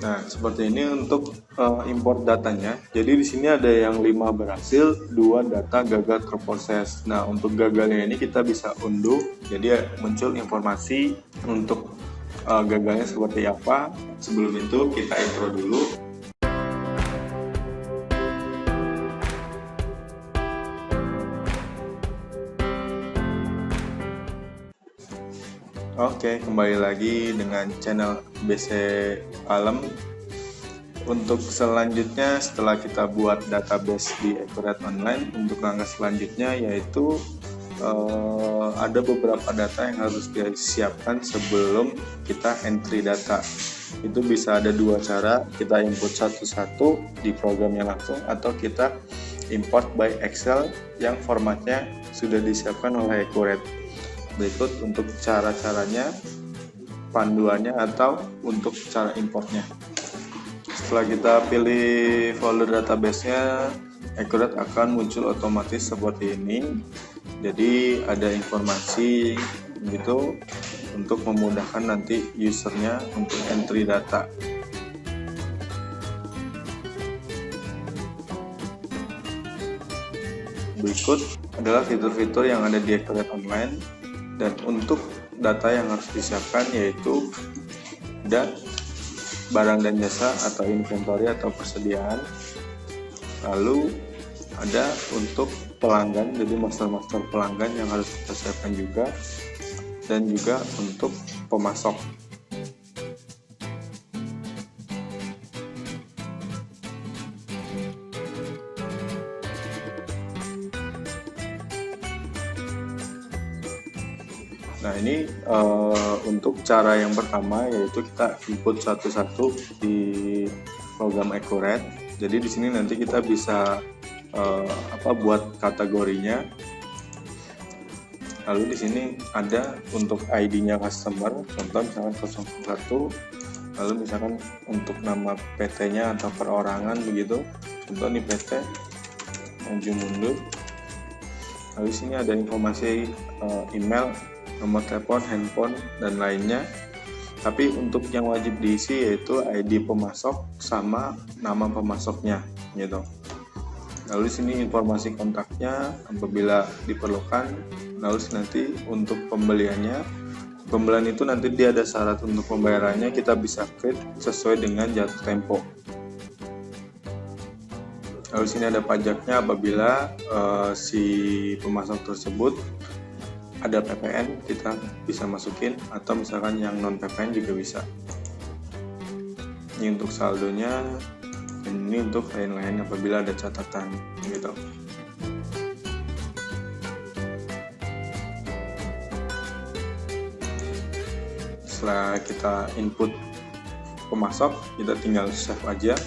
Nah, seperti ini untuk import datanya. Jadi di sini ada yang 5 berhasil, 2 data gagal terproses. Nah, untuk gagalnya ini kita bisa unduh. Jadi muncul informasi untuk gagalnya seperti apa. Sebelum itu kita intro dulu. Oke, kembali lagi dengan channel BC Alam. Untuk selanjutnya, setelah kita buat database di Accurate Online, untuk langkah selanjutnya yaitu ada beberapa data yang harus disiapkan sebelum kita entry data. Itu bisa ada 2 cara, kita input satu-satu di programnya langsung, atau kita import by Excel yang formatnya sudah disiapkan oleh Accurate. Berikut untuk cara-caranya, panduannya, atau untuk cara importnya. Setelah kita pilih folder database-nya, Accurate akan muncul otomatis seperti ini. Jadi ada informasi gitu untuk memudahkan nanti usernya untuk entry data. Berikut adalah fitur-fitur yang ada di Accurate Online. Dan untuk data yang harus disiapkan yaitu ada barang dan jasa atau inventory atau persediaan, lalu ada untuk pelanggan, jadi master pelanggan yang harus kita siapkan juga, dan juga untuk pemasok. Nah, ini untuk cara yang pertama yaitu kita input satu-satu di program Accurate. Jadi di sini nanti kita bisa buat kategorinya. Lalu di sini ada untuk ID-nya customer, contoh misalkan 01, lalu misalkan untuk nama PT-nya atau perorangan begitu. Contoh nih PT maju mundur. Lalu di sini ada informasi email, nomor telepon, handphone, dan lainnya. Tapi untuk yang wajib diisi yaitu ID pemasok sama nama pemasoknya gitu. Lalu di sini informasi kontaknya apabila diperlukan. Lalu nanti untuk pembelian itu nanti dia ada syarat untuk pembayarannya, kita bisa klik sesuai dengan jatuh tempo. Lalu di sini ada pajaknya apabila si pemasok tersebut ada PPN, kita bisa masukin, atau misalkan yang non PPN juga bisa. Ini untuk saldonya, dan ini untuk lain-lain apabila ada catatan gitu. Setelah kita input pemasok, kita tinggal save aja,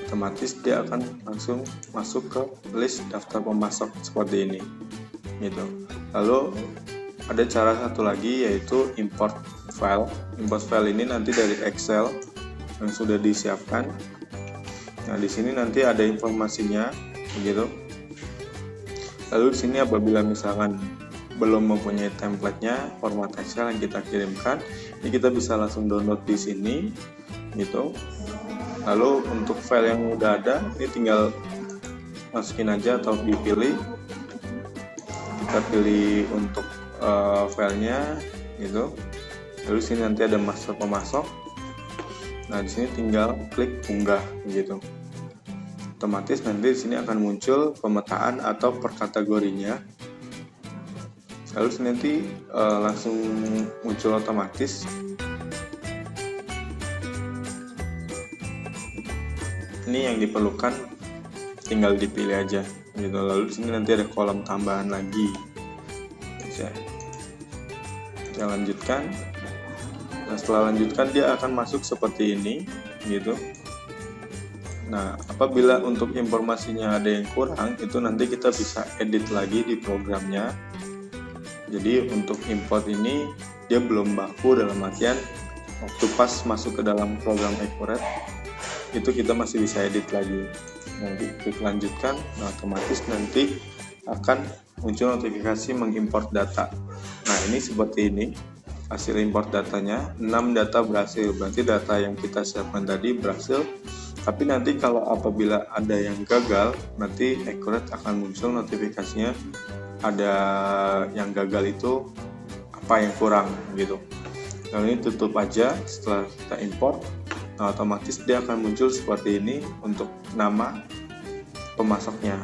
otomatis dia akan langsung masuk ke list daftar pemasok seperti ini gitu. Lalu ada cara satu lagi yaitu import file. Import file ini nanti dari Excel yang sudah disiapkan. Nah, di sini nanti ada informasinya begitu. Lalu di sini apabila misalkan belum mempunyai template-nya, format Excel yang kita kirimkan, ini kita bisa langsung download di sini gitu. Lalu untuk file yang udah ada, ini tinggal masukin aja atau dipilih. Kita pilih untuk filenya gitu. Lalu sini nanti ada master pemasok. Nah, di sini tinggal klik unggah gitu. Otomatis nanti di sini akan muncul pemetaan atau per kategorinya. Lalu sini nanti langsung muncul otomatis. Ini yang diperlukan tinggal dipilih aja gitu. Lalu di sini nanti ada kolom tambahan lagi. Kita lanjutkan. Nah, setelah lanjutkan dia akan masuk seperti ini gitu. Nah, apabila untuk informasinya ada yang kurang, itu nanti kita bisa edit lagi di programnya. Jadi untuk import ini dia belum baku, dalam artian waktu pas masuk ke dalam program Accurate itu kita masih bisa edit lagi. Nanti klik lanjutkan, nah otomatis nanti akan muncul notifikasi mengimport data. Nah, ini seperti ini hasil import datanya, 6 data berhasil, berarti data yang kita siapkan tadi berhasil. Tapi nanti kalau apabila ada yang gagal, nanti Accurate akan muncul notifikasinya ada yang gagal itu apa yang kurang gitu. Lalu ini tutup aja setelah kita import. Nah, otomatis dia akan muncul seperti ini untuk nama pemasoknya.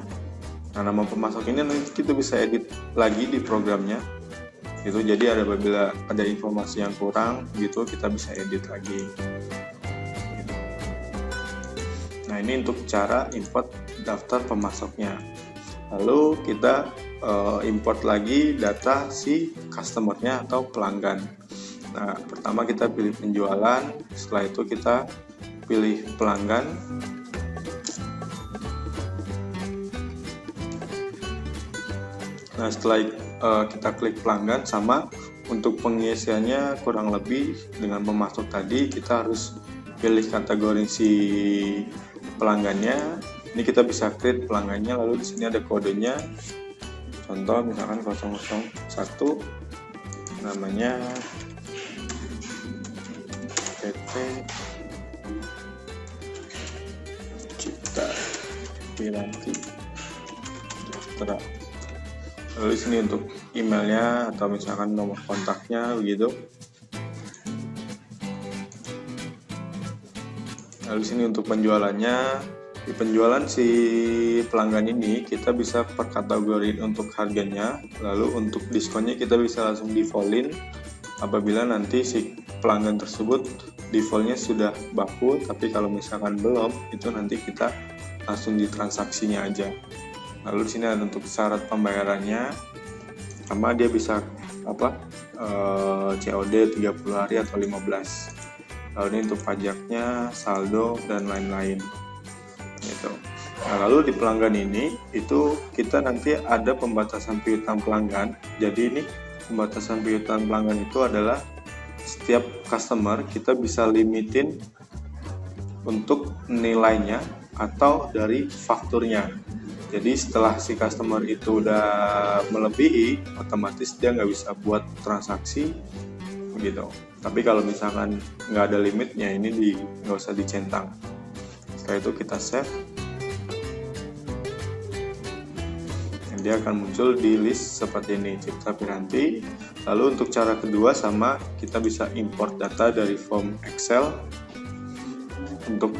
Nah, nama pemasok ini nanti kita bisa edit lagi di programnya. Gitu, jadi apabila ada informasi yang kurang gitu kita bisa edit lagi gitu. Nah, ini untuk cara import daftar pemasoknya. Lalu kita import lagi data si customernya atau pelanggan. Nah, pertama kita pilih penjualan, setelah itu kita pilih pelanggan. Nah, setelah kita klik pelanggan, sama untuk pengisiannya kurang lebih dengan pemasok tadi, kita harus pilih kategori si pelanggannya. Ini kita bisa create pelanggannya, lalu di sini ada kodenya. Contoh misalkan 001, namanya PT Cipta Piranti Dokter. Lalu di sini untuk emailnya atau misalkan nomor kontaknya begitu. Lalu di sini untuk penjualannya, di penjualan si pelanggan ini kita bisa per kategori untuk harganya. Lalu untuk diskonnya kita bisa langsung defaultin apabila nanti si pelanggan tersebut defaultnya sudah baku, tapi kalau misalkan belum, itu nanti kita langsung di transaksinya aja. Lalu di sini ada untuk syarat pembayarannya, sama dia bisa COD 30 hari atau 15. Lalu ini untuk pajaknya, saldo dan lain-lain. Gitu. Nah, lalu di pelanggan ini itu kita nanti ada pembatasan piutang pelanggan. Jadi ini pembatasan piutang pelanggan itu adalah setiap customer kita bisa limitin untuk nilainya atau dari fakturnya. Jadi setelah si customer itu udah melebihi, otomatis dia nggak bisa buat transaksi gitu. Tapi kalau misalkan nggak ada limitnya, ini nggak usah dicentang. Setelah itu kita save, dan dia akan muncul di list seperti ini, Cipta Piranti. Lalu untuk cara kedua sama, kita bisa import data dari form Excel. Untuk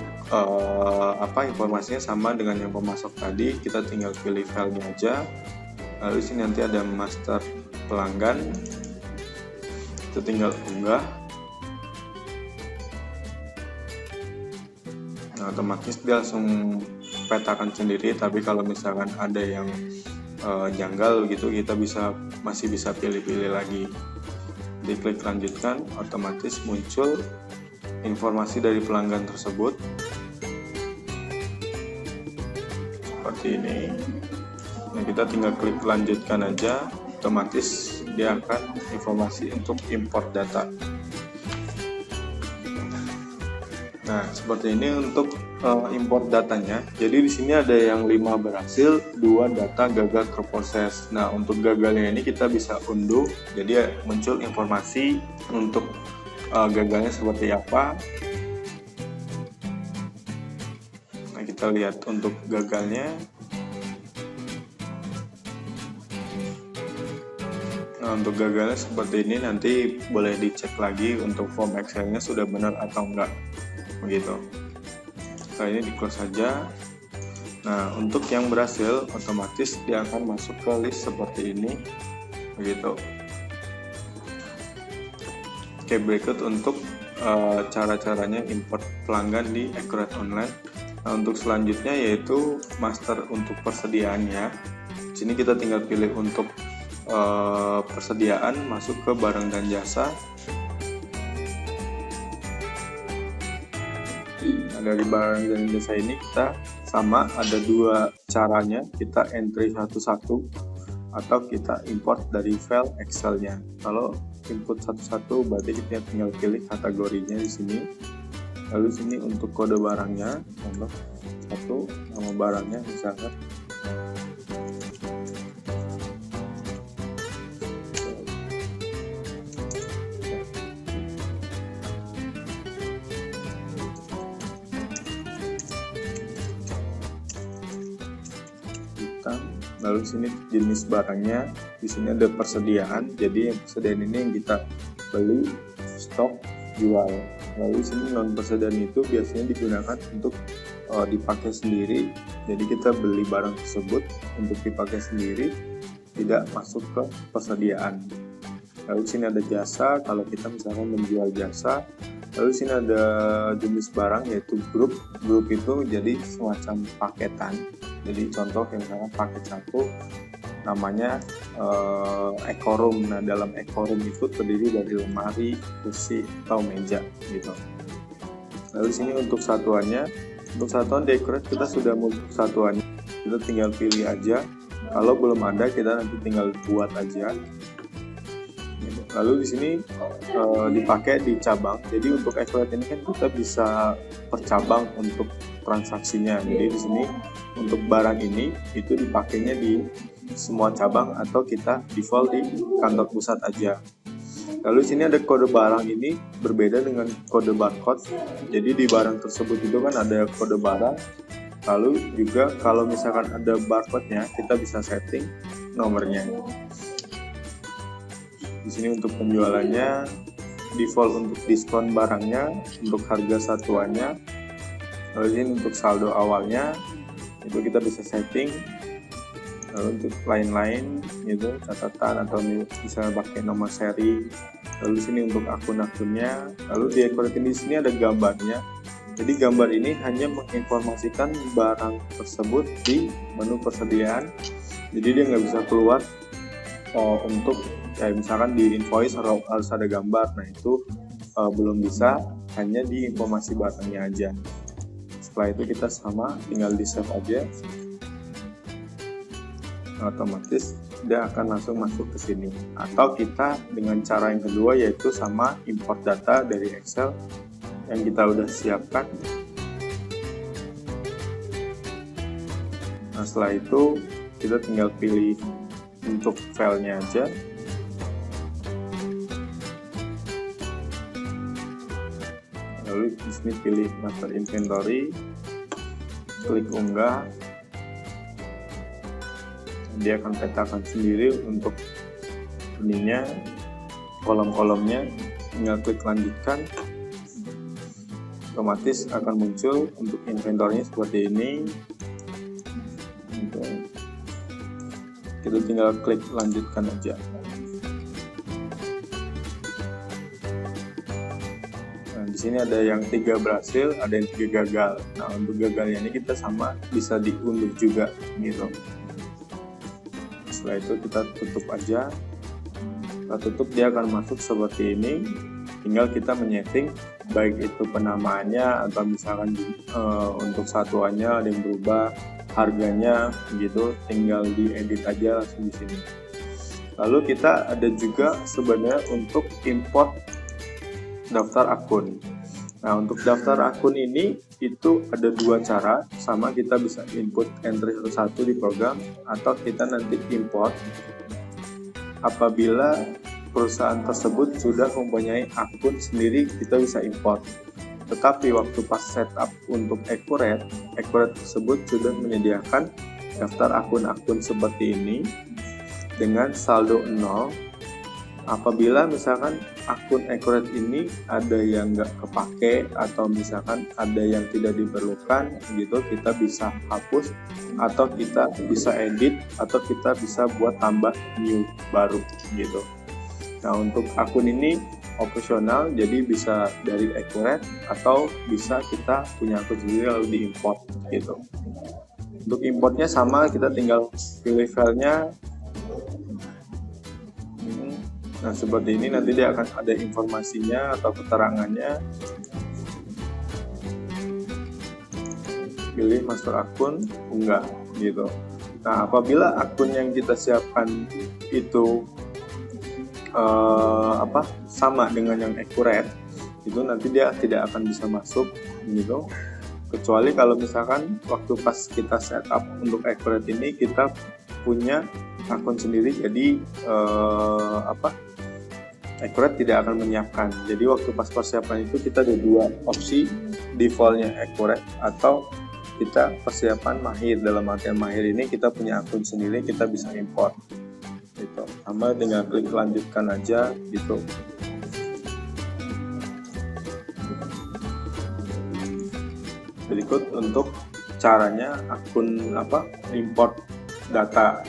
informasinya sama dengan yang pemasok tadi, kita tinggal pilih filenya aja. Lalu di sini nanti ada master pelanggan, kita tinggal unggah. Nah, otomatis dia langsung petakan sendiri. Tapi kalau misalkan ada yang janggal gitu, kita masih bisa pilih-pilih lagi. Diklik lanjutkan, otomatis muncul informasi dari pelanggan tersebut seperti ini. Nah, kita tinggal klik lanjutkan aja, otomatis dia akan informasi untuk import data. Nah, seperti ini untuk import datanya. Jadi di sini ada yang 5 berhasil, 2 data gagal terproses. Nah, untuk gagalnya ini kita bisa unduh, jadi muncul informasi untuk gagalnya seperti apa. Nah, kita lihat untuk gagalnya. Nah, untuk gagalnya seperti ini, nanti boleh dicek lagi untuk form Excel-nya sudah benar atau enggak begitu. Setelah ini di close saja. Nah, untuk yang berhasil otomatis dia akan masuk ke list seperti ini begitu. Oke, berikut untuk cara-caranya import pelanggan di Accurate Online. Nah, untuk selanjutnya yaitu master untuk persediaannya. Di sini kita tinggal pilih untuk persediaan, masuk ke barang dan jasa. Nah, dari barang dan jasa ini kita sama, ada 2 caranya, kita entry satu-satu atau kita import dari file Excel-nya. Kalau input satu-satu berarti kita tinggal pilih kategorinya di sini. Lalu sini untuk kode barangnya, contoh 1, nama barangnya misalkan Lalu sini jenis barangnya, di sini ada persediaan. Jadi yang persediaan ini yang kita beli, stok, jual. Lalu sini non persediaan itu biasanya digunakan untuk dipakai sendiri. Jadi kita beli barang tersebut untuk dipakai sendiri, tidak masuk ke persediaan. Lalu sini ada jasa, kalau kita misalkan menjual jasa. Lalu sini ada jenis barang yaitu grup. Grup itu jadi semacam paketan. Jadi contoh yang misalkan paket satu namanya ekorum. Nah, dalam ekorum itu terdiri dari lemari, kursi, atau meja gitu. Lalu sini untuk satuannya, untuk satuan dekorate kita sudah mulai satuannya. Kita tinggal pilih aja. Kalau belum ada kita nanti tinggal buat aja. Lalu di sini dipakai di cabang. Jadi untuk dekorate ini kan kita bisa per cabang untuk transaksinya. Jadi di sini untuk barang ini itu dipakainya di semua cabang atau kita default di kantor pusat aja. Lalu sini ada kode barang, ini berbeda dengan kode barcode. Jadi di barang tersebut itu kan ada kode barang. Lalu juga kalau misalkan ada barcode-nya kita bisa setting nomornya. Di sini untuk penjualannya default untuk diskon barangnya, untuk harga satuannya. Lalu ini untuk saldo awalnya itu kita bisa setting. Lalu untuk lain-lain itu catatan atau bisa pakai nomor seri. Lalu sini untuk akun-akunnya. Lalu di dekorate di sini ada gambarnya. Jadi gambar ini hanya menginformasikan barang tersebut di menu persediaan. Jadi dia nggak bisa keluar untuk misalkan di invoice harus ada gambar. Nah itu belum bisa, hanya di informasi barangnya aja. Setelah itu kita tinggal di save aja, otomatis dia akan langsung masuk ke sini. Atau kita dengan cara yang kedua yaitu import data dari Excel yang kita udah siapkan. Nah setelah itu kita tinggal pilih untuk filenya aja. Lalu di sini pilih master inventory, klik unggah. Dia akan petakan sendiri untuk ininya, kolom-kolomnya. Tinggal klik lanjutkan, otomatis akan muncul untuk inventornya seperti ini. Kita tinggal klik lanjutkan aja. Nah, di sini ada yang 3 berhasil, ada yang 3 gagal. Nah, untuk gagalnya ini kita bisa diunduh juga gitu. Setelah itu kita tutup aja. Kita tutup, dia akan masuk seperti ini. Tinggal kita menyeting baik itu penamaannya atau misalkan untuk satuannya ada yang berubah, harganya gitu, tinggal diedit aja langsung di sini. Lalu kita ada juga sebenarnya untuk import daftar akun. Nah untuk daftar akun ini itu ada 2 cara, sama kita bisa input entry satu-satu di program atau kita nanti import apabila perusahaan tersebut sudah mempunyai akun sendiri, kita bisa import. Tetapi waktu pas setup untuk Accurate tersebut sudah menyediakan daftar akun-akun seperti ini dengan saldo 0. Apabila misalkan akun Accurate ini ada yang nggak kepake atau misalkan ada yang tidak diperlukan gitu, kita bisa hapus atau kita bisa edit atau kita bisa buat tambah new baru gitu. Nah untuk akun ini opsional, jadi bisa dari Accurate atau bisa kita punya akun sendiri lalu diimport gitu. Untuk importnya sama, kita tinggal pilih filenya. Nah seperti ini, nanti dia akan ada informasinya atau keterangannya. Pilih master akun, enggak gitu. Nah apabila akun yang kita siapkan itu sama dengan yang Accurate, itu nanti dia tidak akan bisa masuk gitu, kecuali kalau misalkan waktu pas kita setup untuk Accurate ini kita punya akun sendiri, jadi Accurate tidak akan menyiapkan. Jadi waktu pas persiapan itu kita ada 2 opsi, defaultnya Accurate atau kita persiapan mahir. Dalam artian mahir ini kita punya akun sendiri, kita bisa import gitu. Sama dengan klik lanjutkan aja gitu. Berikut untuk caranya akun import data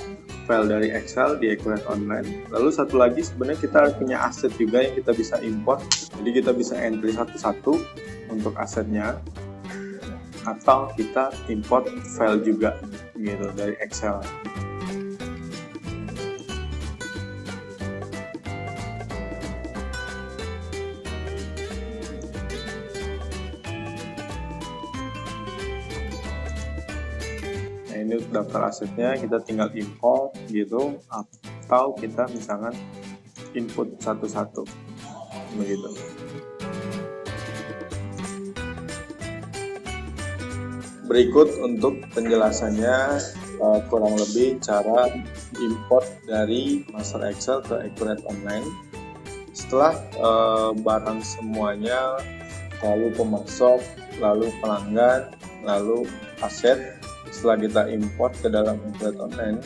file dari Excel di Accurate Online. Lalu satu lagi, sebenarnya kita punya aset juga yang kita bisa import. Jadi kita bisa entry satu-satu untuk asetnya, atau kita import file juga gitu dari Excel. Nah, ini daftar asetnya, kita tinggal import gitu, atau kita misalkan input satu-satu begitu. Berikut untuk penjelasannya kurang lebih cara import dari master Excel ke Accurate Online. Setelah barang semuanya, lalu pemasok, lalu pelanggan, lalu aset, setelah kita import ke dalam Accurate Online,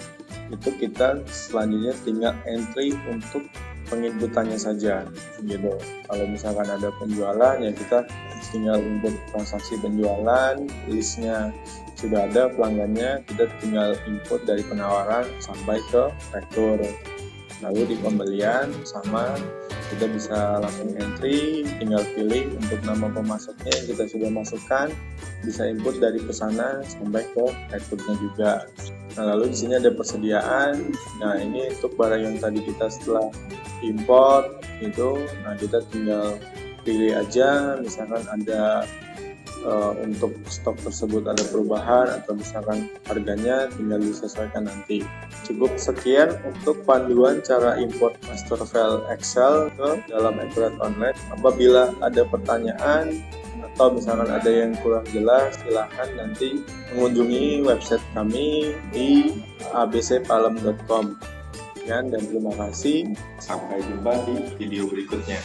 itu kita selanjutnya tinggal entry untuk penginputannya saja gitu. Kalau misalkan ada penjualan, ya kita tinggal input transaksi penjualan, listnya sudah ada, pelanggannya kita tinggal input dari penawaran sampai ke retur. Lalu di pembelian sama kita bisa langsung entry, tinggal pilih untuk nama pemasoknya yang kita sudah masukkan, bisa input dari pesanan sampai ke returnya juga. Nah, lalu di sini ada persediaan. Nah, ini untuk barang yang tadi kita setelah import itu, nah kita tinggal pilih aja, misalkan ada untuk stok tersebut ada perubahan atau misalkan harganya tinggal disesuaikan nanti. Cukup sekian untuk panduan cara import master file Excel ke dalam Accurate Online. Apabila ada pertanyaan atau misalkan ada yang kurang jelas, silahkan nanti mengunjungi website kami di abcpalem.com. Dan terima kasih, sampai jumpa di video berikutnya.